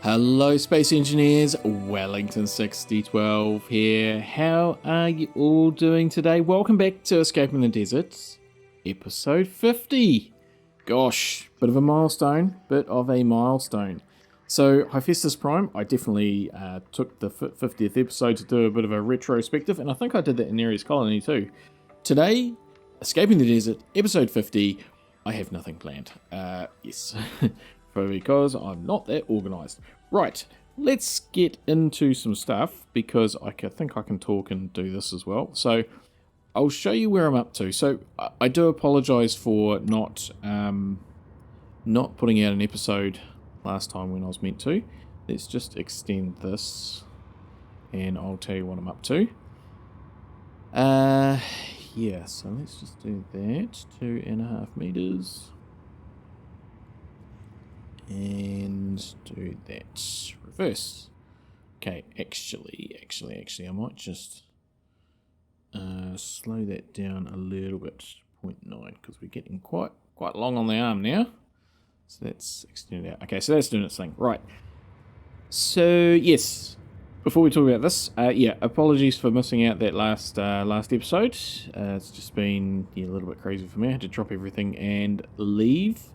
Hello Space Engineers, Wellington 6012 here. How are you all doing today? Welcome back to Escaping the Desert, episode 50. Gosh, bit of a milestone. So, Hephaestus Prime, I definitely took the 50th episode to do a bit of a retrospective, and I think I did that in Ares Colony too. Today, Escaping the Desert, episode 50, I have nothing planned. Yes. Because I'm not that organised. Right, let's get into some stuff because I think I can talk and do this as well. So I'll show you where I'm up to. So I do apologise for not putting out an episode last time when I was meant to. Let's just extend this and I'll tell you what I'm up to. Yeah, so let's just do that. 2.5 meters. And do that reverse. Okay, actually, I might just slow that down a little bit, 0.9, because we're getting quite long on the arm now. So that's extended out. Okay, so that's doing its thing. Right. So yes, before we talk about this, apologies for missing out that last episode. It's just been a little bit crazy for me. I had to drop everything and leave.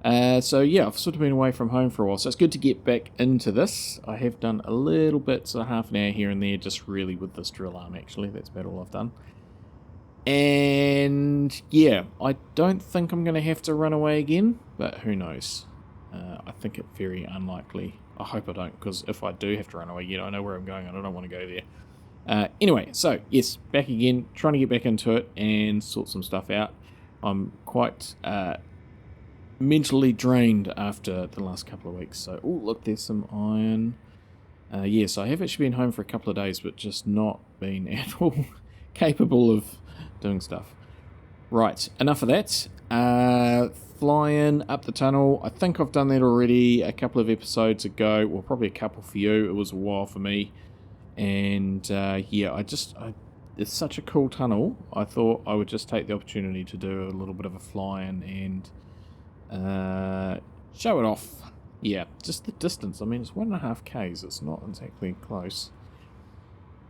So yeah, I've sort of been away from home for a while, so it's good to get back into this. I have done a little bit, so half an hour here and there, just really with this drill arm actually. That's about all I've done. And yeah, I don't think I'm going to have to run away again, but who knows. I think it's very unlikely. I hope I don't, because if I do have to run away again, I know where I'm going and I don't want to go there. Anyway, so yes, back again, trying to get back into it and sort some stuff out. I'm quite mentally drained after the last couple of weeks. So, oh look, there's some iron. Yes, I have actually been home for a couple of days, but just not been at all capable of doing stuff. Right, enough of that. Flying up the tunnel. I think I've done that already a couple of episodes ago. Well, probably a couple for you. It was a while for me. And yeah, it's such a cool tunnel. I thought I would just take the opportunity to do a little bit of a fly-in and show it off. Yeah, just the distance. I mean, it's 1.5 k's. It's not exactly close.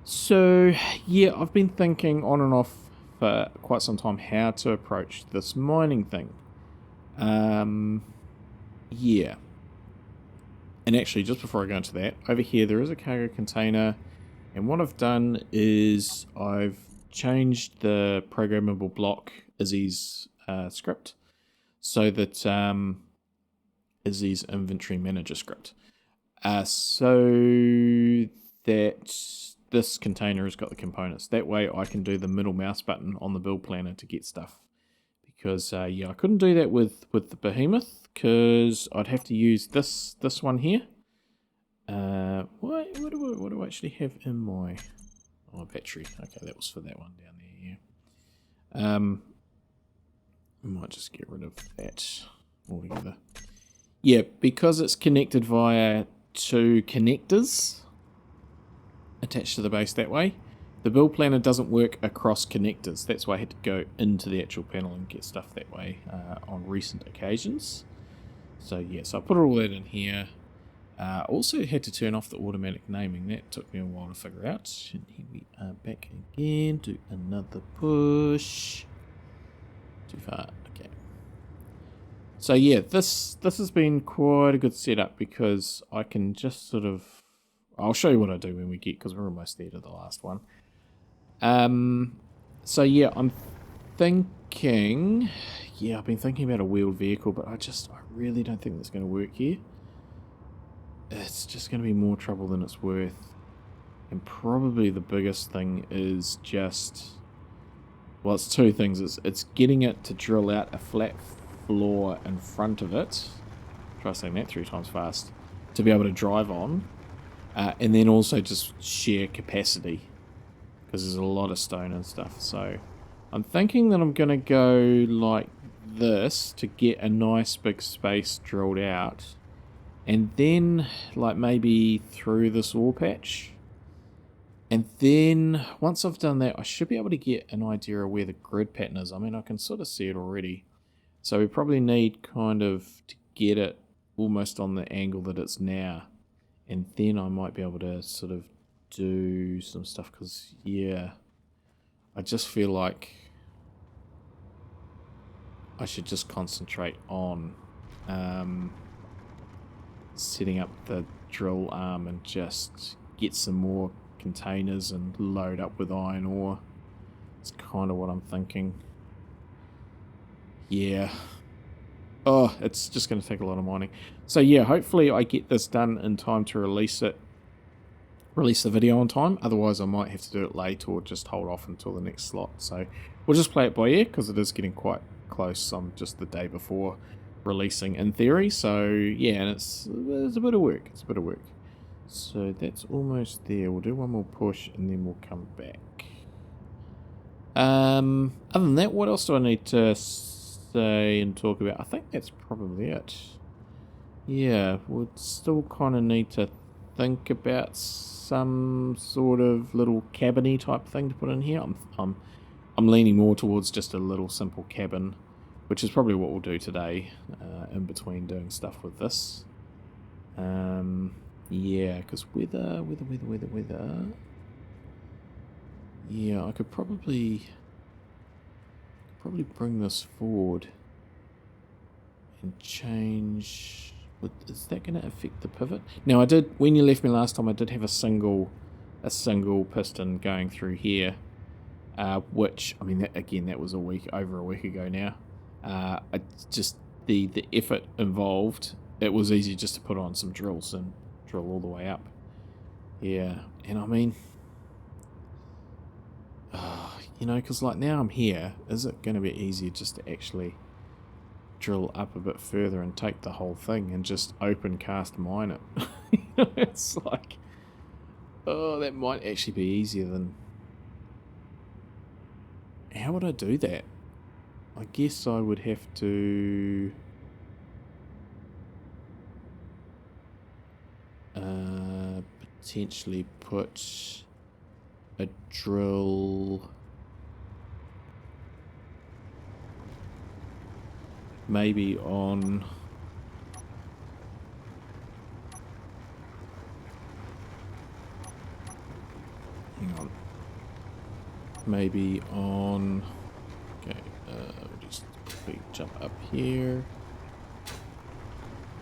So yeah, I've been thinking on and off for quite some time how to approach this mining thing. Yeah. And actually, just before I go into that, over here there is a cargo container, and what I've done is I've changed the programmable block Izzy's script so that Izzy's inventory manager script, so that this container has got the components. That way I can do the middle mouse button on the build planner to get stuff. Because yeah, I couldn't do that with the behemoth because I'd have to use this one here. What do I actually have in my battery? Okay, that was for that one down there. Yeah. I might just get rid of that altogether. Yeah, because it's connected via 2 connectors attached to the base that way. The build planner doesn't work across connectors. That's why I had to go into the actual panel and get stuff that way on recent occasions. So yes, I put all that in here. Also had to turn off the automatic naming. That took me a while to figure out. And here we are back again. Do another push. Too far. Okay. So yeah, this has been quite a good setup because I can just sort of... I'll show you what I do when we get, because we're almost there to the last one. So yeah, I'm thinking... Yeah, I've been thinking about a wheeled vehicle, but I really don't think that's going to work here. It's just going to be more trouble than it's worth. And probably the biggest thing is just, well, it's two things. It's getting it to drill out a flat floor in front of it. Try saying that 3 times fast. To be able to drive on. And then also just sheer capacity. Because there's a lot of stone and stuff. So I'm thinking that I'm going to go like this to get a nice big space drilled out. And then like maybe through this ore patch. And then once I've done that, I should be able to get an idea of where the grid pattern is. I mean, I can sort of see it already. So we probably need kind of to get it almost on the angle that it's now. And then I might be able to sort of do some stuff because, yeah, I just feel like I should just concentrate on setting up the drill arm and just get some more containers and load up with iron ore. It's kind of what I'm thinking. Yeah. Oh, it's just going to take a lot of mining. So yeah, hopefully I get this done in time to release the video on time. Otherwise I might have to do it late or just hold off until the next slot. So we'll just play it by ear because it is getting quite close. I'm just the day before releasing in theory. So yeah, and it's a bit of work. It's a bit of work. So that's almost there. We'll do one more push and then we'll come back. Other than that, what else do I need to say and talk about? I think that's probably it. Yeah, we'll still kind of need to think about some sort of little cabin-y type thing to put in here. I'm leaning more towards just a little simple cabin, which is probably what we'll do today, in between doing stuff with this. Yeah, because weather. Yeah, I could probably bring this forward and change. Is that going to affect the pivot? Now I did, when you left me last time, I did have a single piston going through here, which, I mean, that was over a week ago now. I just the effort involved. It was easy just to put on some drills and drill all the way up. Yeah, and I mean, you know, because like now I'm here, is it going to be easier just to actually drill up a bit further and take the whole thing and just open cast mine it? You know, it's like, oh, that might actually be easier than... How would I do that? I guess I would have to... potentially put a drill maybe on... Hang on. Maybe on... Okay, just quickly jump up here.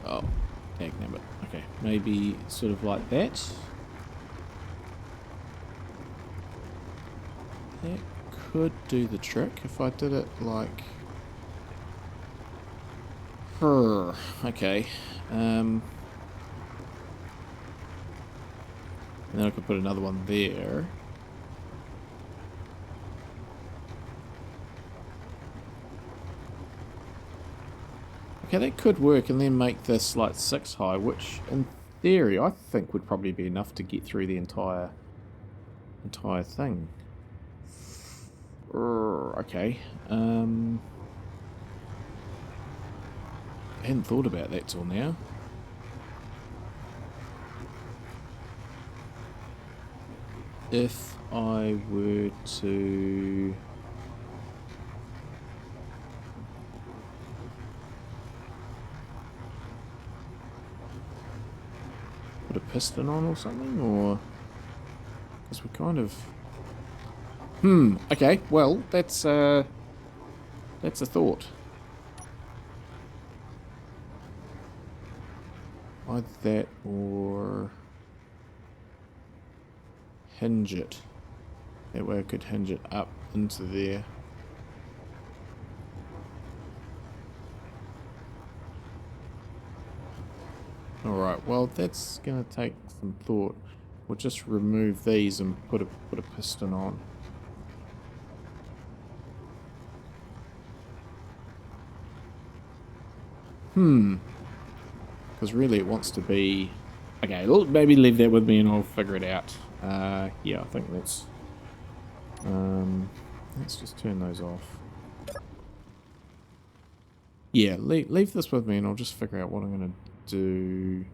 Oh, dagnabbit. Okay, maybe sort of like that. That could do the trick if I did it like... Okay. And then I could put another one there. Okay, that could work, and then make this like 6 high, which in theory I think would probably be enough to get through the entire thing. Okay. I hadn't thought about that till now. If I were to... put a piston on or something, or... Because we kind of... okay, well, that's a thought. Either that or hinge it. That way I could hinge it up into there. Alright, well, that's going to take some thought. we'll just remove these and put a piston on. Because really it wants to be... Okay, maybe leave that with me and I'll figure it out. Yeah, I think let's just turn those off. Yeah, leave this with me and I'll just figure out what I'm going to do.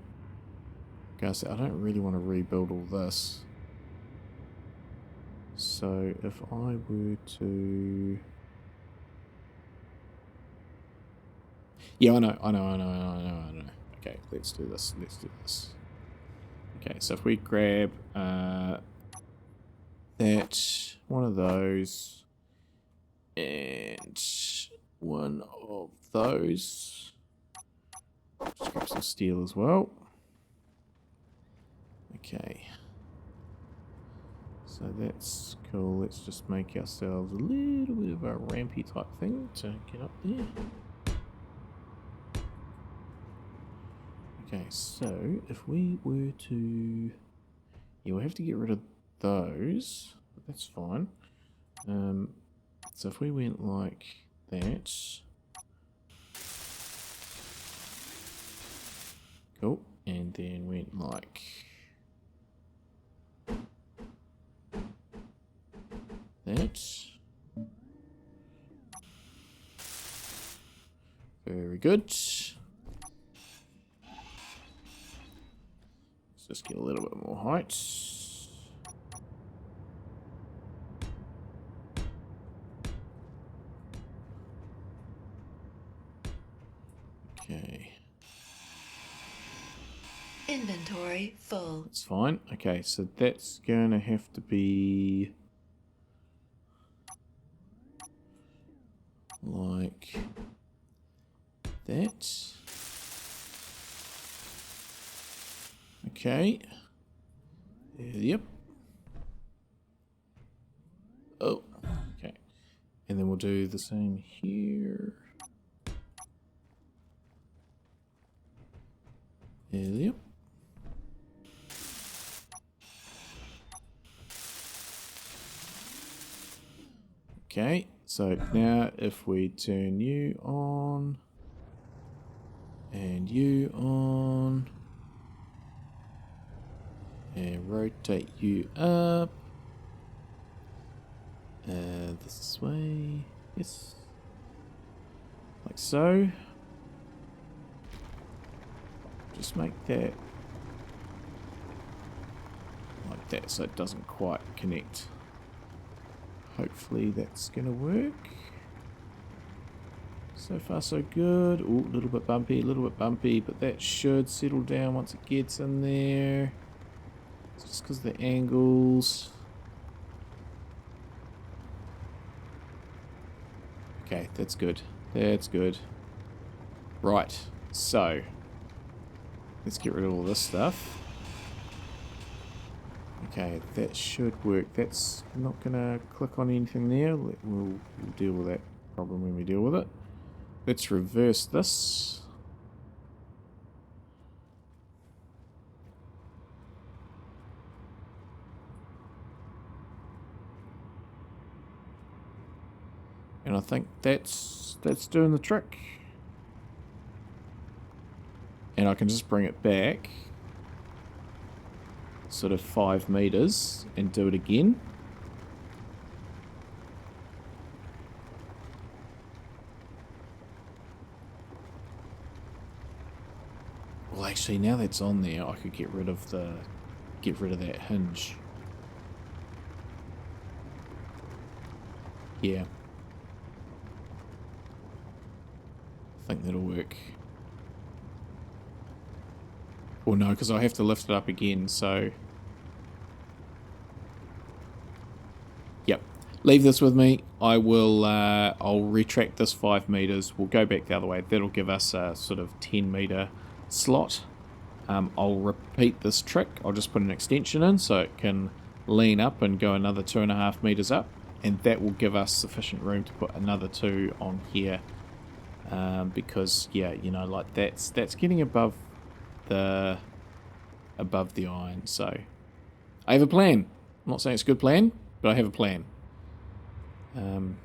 Guys, I don't really want to rebuild all this. So if I were to... Yeah, I know. Okay, let's do this. Okay, so if we grab that, one of those, and one of those. Just grab some steel as well. Okay. So that's cool. Let's just make ourselves a little bit of a rampy type thing to get up there. Okay, so if we were to... Yeah, we'll have to get rid of those. But that's fine. So if we went like that... Cool. And then went like... that. Very good. Let's just get a little bit more height. Okay. Inventory full. That's fine. Okay, so that's going to have to be like that. Okay. Yep. Oh, okay. And then we'll do the same here. Yep. Okay, so now if we turn you on and you on and rotate you up this way, yes, like so. Just make that like that so it doesn't quite connect. Hopefully that's gonna work. So far so good. Oh, a little bit bumpy, but that should settle down once it gets in there. It's just because of the angles. Okay, that's good. That's good. Right, so let's get rid of all this stuff. Okay, that should work. That's not going to click on anything there. We'll deal with that problem when we deal with it. Let's reverse this. And I think that's doing the trick. And I can just bring it back sort of 5 meters and do it again. Well, actually, now that's on there, I could get rid of that hinge. Yeah. I think that'll work. Well, no, because I have to lift it up again, so... Yep. Leave this with me. I will, I'll retract this 5 meters. We'll go back the other way. That'll give us a sort of 10 meter slot. I'll repeat this trick. I'll just put an extension in so it can lean up and go another 2.5 meters up. And that will give us sufficient room to put another 2 on here. Because, yeah, you know, like that's getting above the iron, so I have a plan. I'm not saying it's a good plan, but I have a plan.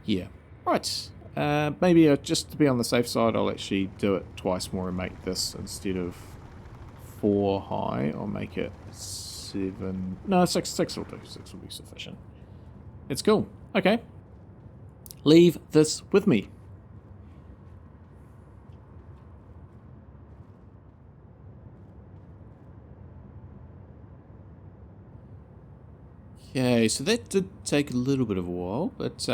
Yeah. Right. Maybe just to be on the safe side, I'll actually do it twice more and make this instead of 4 high. I'll make it 7. No, 6. 6 will do. 6 will be sufficient. It's cool. Okay. Leave this with me. Okay, so that did take a little bit of a while, but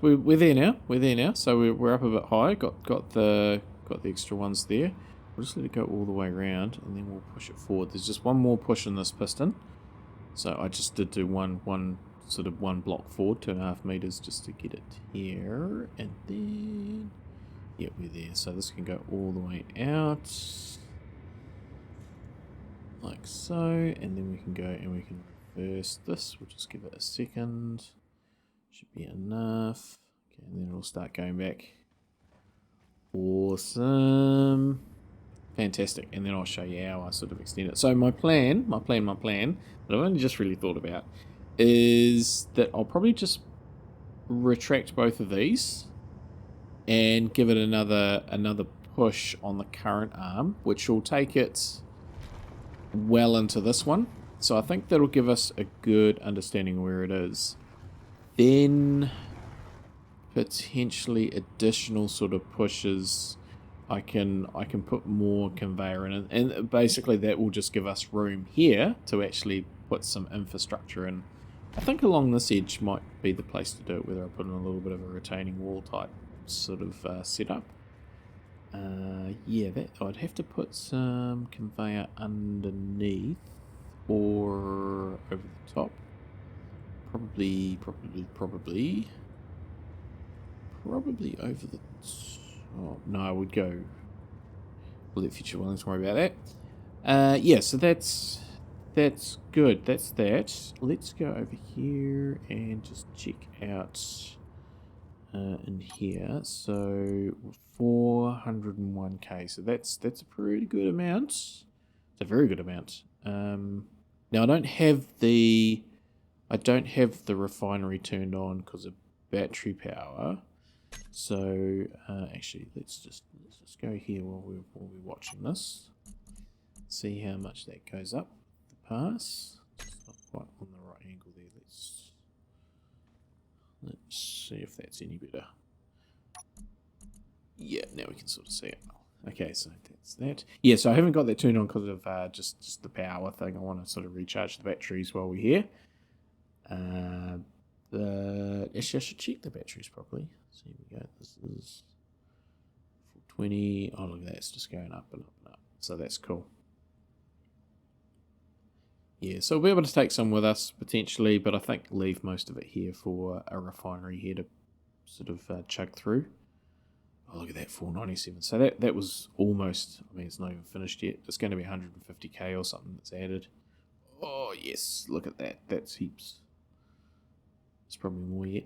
we're there now. We're there now. So we're up a bit high. Got the extra ones there. We'll just let it go all the way around, and then we'll push it forward. There's just one more push in this piston, so I just did do one block forward, 2.5 meters, just to get it here, and then yeah, we're there. So this can go all the way out, like so, and then we can go and we can reverse this. We'll just give it a second. Should be enough. Okay, and then it'll start going back. Awesome. Fantastic. And then I'll show you how I sort of extend it. So my plan that I've only just really thought about is that I'll probably just retract both of these and give it another push on the current arm, which will take it well into this one. So I think that'll give us a good understanding where it is. Then potentially additional sort of pushes. I can put more conveyor in, and basically that will just give us room here to actually put some infrastructure in. I think along this edge might be the place to do it, whether I put in a little bit of a retaining wall type sort of setup. Yeah, that I'd have to put some conveyor underneath or over the top. Probably over the top. No, I would go. We'll let future Wellings worry about that. Yeah, so that's good. That's that. Let's go over here and just check out in here. So 401k. So that's a pretty good amount. It's a very good amount. Now I don't have the refinery turned on because of battery power. So actually, let's just go here while we're watching this. See how much that goes up the pass. It's not quite on the right angle there. Let's see if that's any better. Yeah, now we can sort of see it. Okay, so that's that. Yeah, so I haven't got that turned on because of just the power thing. I want to sort of recharge the batteries while we're here. Actually, I should check the batteries properly. So here we go. This is 420. Oh, look at that. It's just going up and up and up. So that's cool. Yeah, so we'll be able to take some with us potentially, but I think leave most of it here for a refinery here to sort of chug through. Oh, look at that, 497. So that was almost, I mean, it's not even finished yet. It's going to be 150k or something that's added. Oh, yes, look at that. That's heaps. It's probably more yet.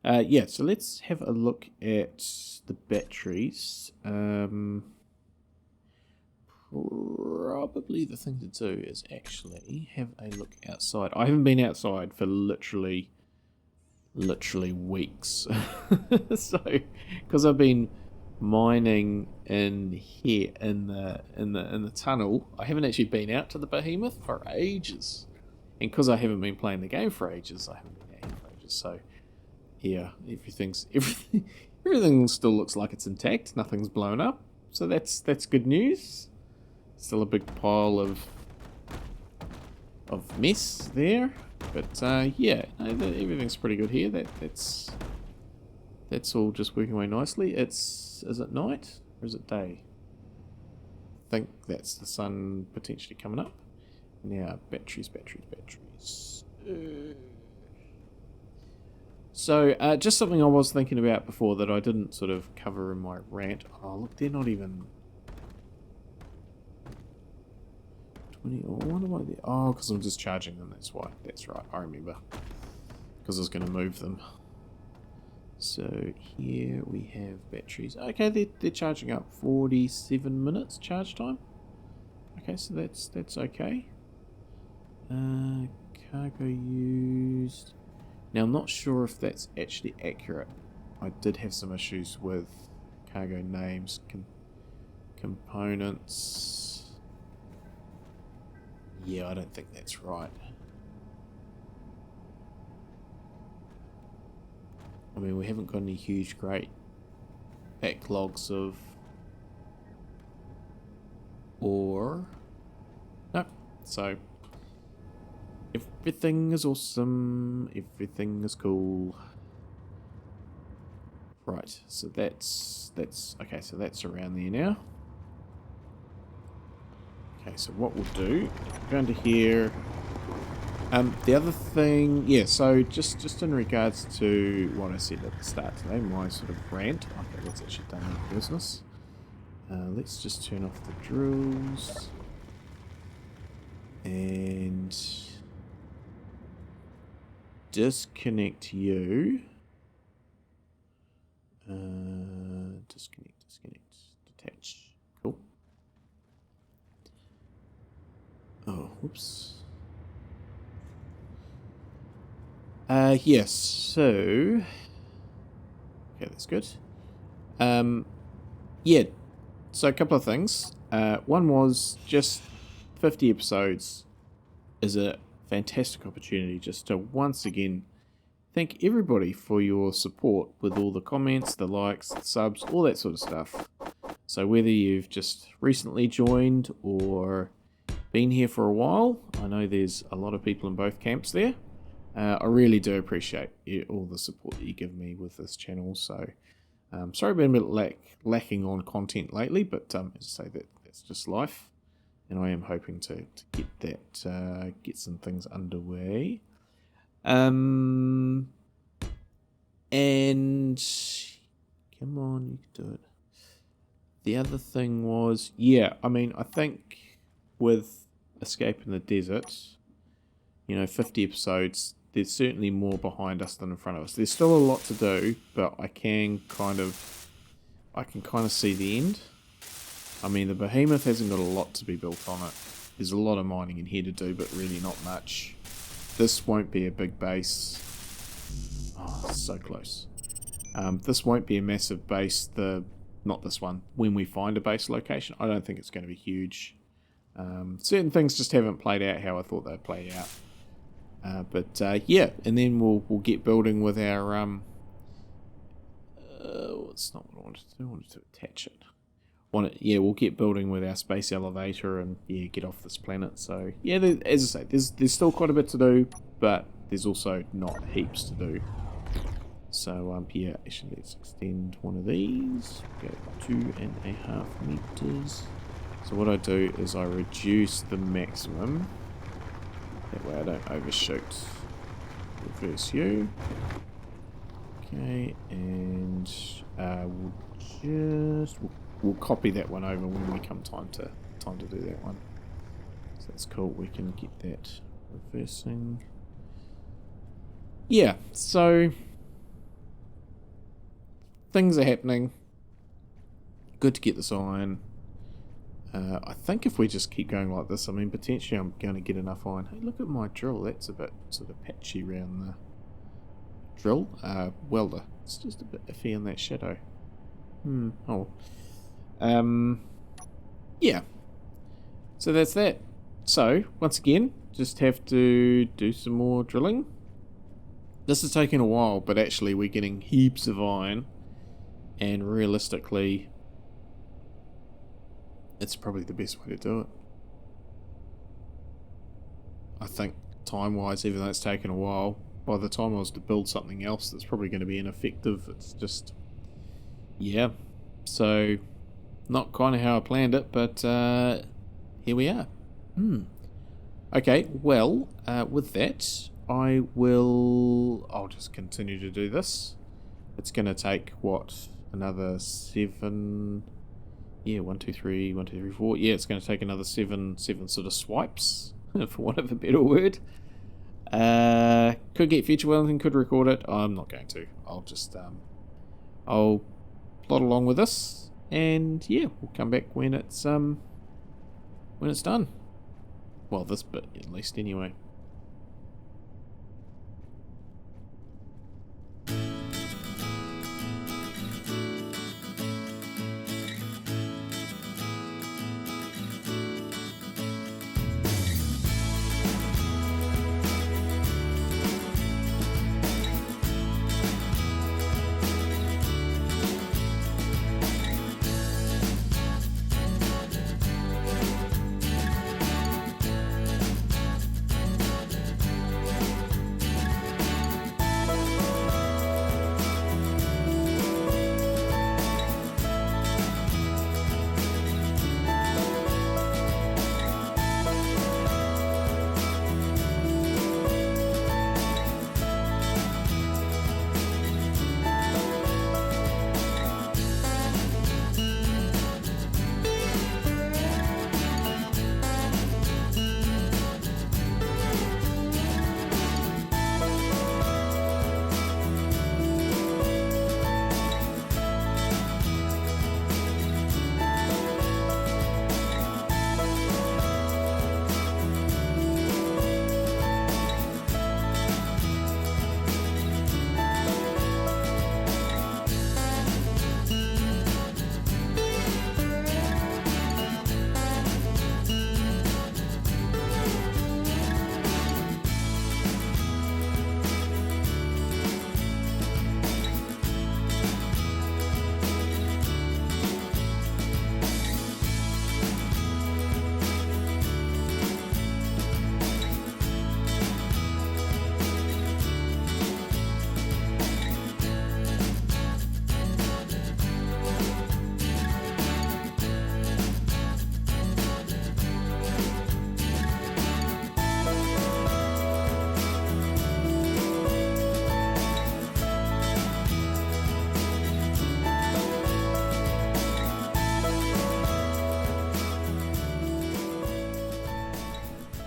Yeah, so let's have a look at the batteries. Probably the thing to do is actually have a look outside. I haven't been outside for literally weeks. So, because I've been mining in here in the tunnel, I haven't actually been out to the behemoth for ages. And because I haven't been playing the game for ages, I haven't been out here for ages. So yeah, everything still looks like it's intact. Nothing's blown up. So that's good news. Still a big pile of mess there, but yeah, no, everything's pretty good here. That's all just working away nicely. Is it night or is it day? I think that's the sun potentially coming up. Now batteries. So just something I was thinking about before that I didn't sort of cover in my rant. Oh look, they're not even. What am I there? Oh, because I'm just charging them, that's why. That's right, I remember. Because I was going to move them. So here we have batteries. Okay, they're charging up 47 minutes charge time. Okay, so that's okay. cargo used. Now, I'm not sure if that's actually accurate. I did have some issues with cargo names, components. Yeah, I don't think that's right. I mean, we haven't got any huge, great backlogs of ore. Nope. So, everything is awesome. Everything is cool. Right, so that's okay, so that's around there now. Okay, so what we'll do, go into here. The other thing, yeah, so just in regards to what I said at the start today, my sort of rant. Okay, that's actually done in business. Let's just turn off the drills. And disconnect you. Disconnect, detach. Cool. Oh, whoops. Yes, so... Okay, that's good. Yeah, so a couple of things. One was just 50 episodes is a fantastic opportunity just to once again thank everybody for your support with all the comments, the likes, the subs, all that sort of stuff. So whether you've just recently joined or been here for a while, I know there's a lot of people in both camps there. I really do appreciate all the support that you give me with this channel. So sorry I've been a bit lacking on content lately, but as I say, that's just life. And I am hoping to get that, get some things underway. And come on, you can do it. The other thing was, yeah, I mean, I think with Escape in the Desert, 50 episodes, there's certainly more behind us than in front of us. There's still a lot to do, but I can kind of see the end. I mean, the Behemoth hasn't got a lot to be built on it. There's a lot of mining in here to do, but really not much. This won't be a big base. Oh, so close. This won't be a massive base. Not this one. When we find a base location, I don't think it's going to be huge. Certain things just haven't played out how I thought they'd play out. But yeah, and then we'll get building with our it's not what I wanted to do. I wanted to attach it. We'll get building with our space elevator and get off this planet. So yeah, as I say, there's still quite a bit to do, but there's also not heaps to do. So yeah, actually let's extend one of these. Go 2.5 meters. So what I do is I reduce the maximum. That way I don't overshoot. Reverse you. Okay, and we'll copy that one over when we come time to do that one. So that's cool. We can get that reversing. Yeah, so things are happening. Good to get this iron. I think if we just keep going like this, I mean, potentially I'm going to get enough iron. Hey, look at my drill. That's a bit sort of patchy around the drill. Welder. It's just a bit iffy in that shadow. Oh. Yeah. So that's that. So, once again, just have to do some more drilling. This is taking a while, but actually we're getting heaps of iron. And realistically, it's probably the best way to do it. I think time-wise, even though it's taken a while, by the time I was to build something else that's probably going to be ineffective, it's just... yeah. So, not kind of how I planned it, but here we are. Okay, well, with that, I'll just continue to do this. It's going to take, what, another 7... yeah, 1, 2, 3, 1, 2, 3, 4. Yeah, it's going to take another seven sort of swipes, for want of a better word. Could get Future Wellington, could record it. I'm not going to. I'll just, I'll plod along with this, and yeah, we'll come back when it's done. Well, this bit at least, anyway.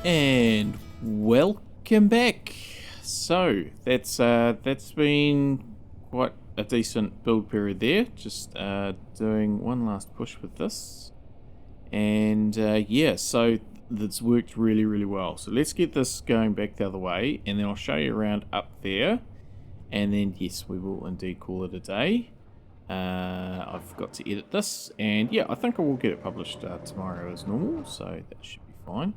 And welcome back. So that's been quite a decent build period there. Just doing one last push with this, and yeah, so that's worked really well. So let's get this going back the other way, and then I'll show you around up there, and then yes, we will indeed call it a day. I've got to edit this, and yeah, I think I will get it published tomorrow as normal, so that should be fine.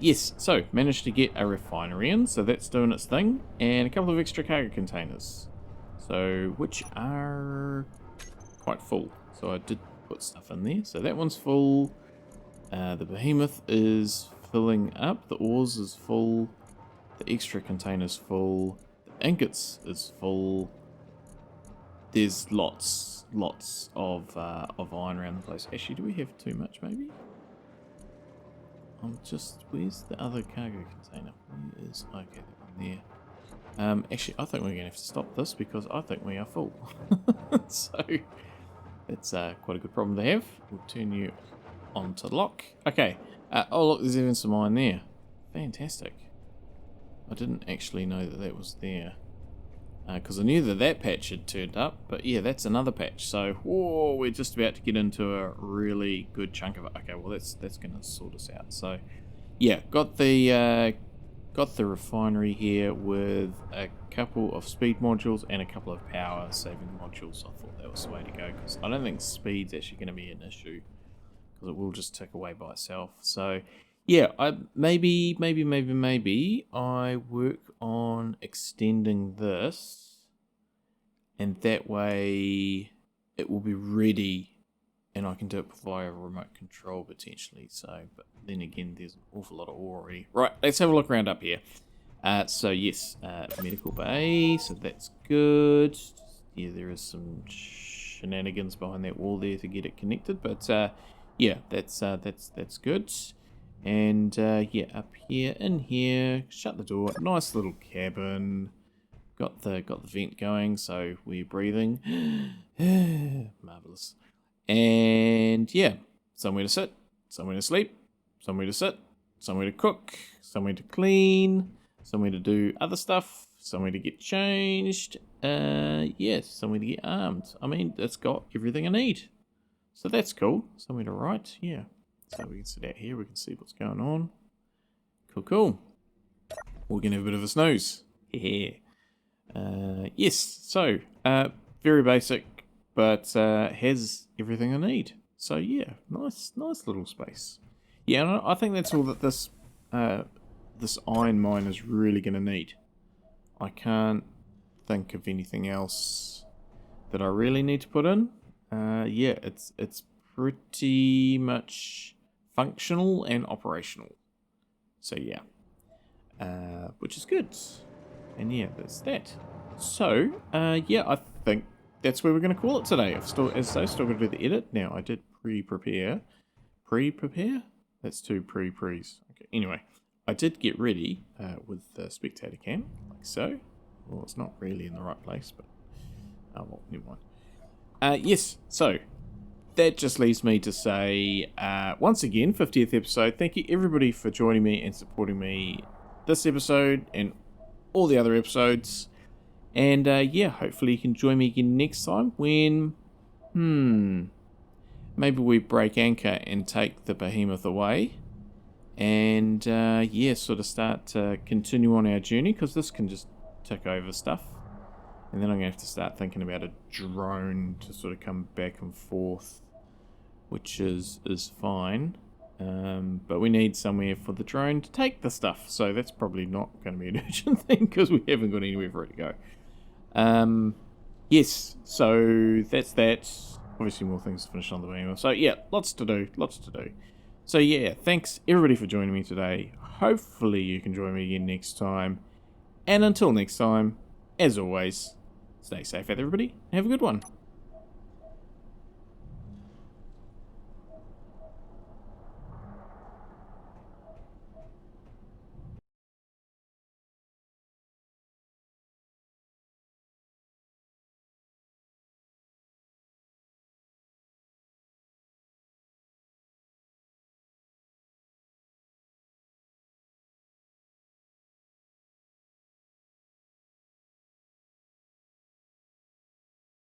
Yes, so managed to get a refinery in, so that's doing its thing, and a couple of extra cargo containers, so which are quite full. So I did put stuff in there. So that one's full. The behemoth is filling up. The ores is full. The extra container's full. The ingots is full. There's lots of iron around the place. Actually, do we have too much? Maybe. Where's the other cargo container? Where is, okay, that one there. Actually, I think we're going to have to stop this because I think we are full. So, that's quite a good problem to have. We'll turn you on to lock. Okay. Oh, look, there's even some iron there. Fantastic. I didn't actually know that that was there. Because I knew that patch had turned up, but yeah, that's another patch. So, whoa, we're just about to get into a really good chunk of it. Okay, well that's going to sort us out. So, yeah, got the refinery here with a couple of speed modules and a couple of power saving modules. I thought that was the way to go because I don't think speed's actually going to be an issue because it will just tick away by itself. So, yeah, maybe I work on extending this, and that way it will be ready, and I can do it via remote control potentially. So, but then again, there's an awful lot of ore already. Right, let's have a look around up here. So yes, medical bay. So that's good. Yeah, there is some shenanigans behind that wall there to get it connected, but yeah, that's good. And yeah, up here, in here, shut the door. Nice little cabin. Got the vent going, so we're breathing. Marvelous. And yeah, somewhere to sit, somewhere to sleep, somewhere to sit, somewhere to cook, somewhere to clean, somewhere to do other stuff, somewhere to get changed. Yes, somewhere to get armed. I mean, it's got everything I need. So that's cool. Somewhere to write, yeah. So we can sit out here, we can see what's going on. Cool. We're going to have a bit of a snooze. Yeah. Yes, so, very basic, but has everything I need. So yeah, nice little space. Yeah, and I think that's all that this iron mine is really going to need. I can't think of anything else that I really need to put in. Yeah, it's pretty much functional and operational. So yeah, which is good. And yeah, that's that. So yeah, I think that's where we're going to call it today. I've still got to do the edit. Now I did prepare. That's two pre's. Okay. Anyway, I did get ready with the spectator cam like so. Well, it's not really in the right place, but oh well, never mind. Yes. So that just leaves me to say, once again, 50th episode. Thank you everybody for joining me and supporting me this episode and all the other episodes. And yeah, hopefully you can join me again next time when, maybe we break anchor and take the behemoth away. And yeah, sort of start to continue on our journey, because this can just tick over stuff. And then I'm going to have to start thinking about a drone to sort of come back and forth, which is fine. But we need somewhere for the drone to take the stuff. So that's probably not going to be an urgent thing because we haven't got anywhere for it to go. Yes, so that's that. Obviously more things to finish on the behemoth. So yeah, lots to do. So yeah, thanks everybody for joining me today. Hopefully you can join me again next time. And until next time, as always, stay safe, everybody. Have a good one.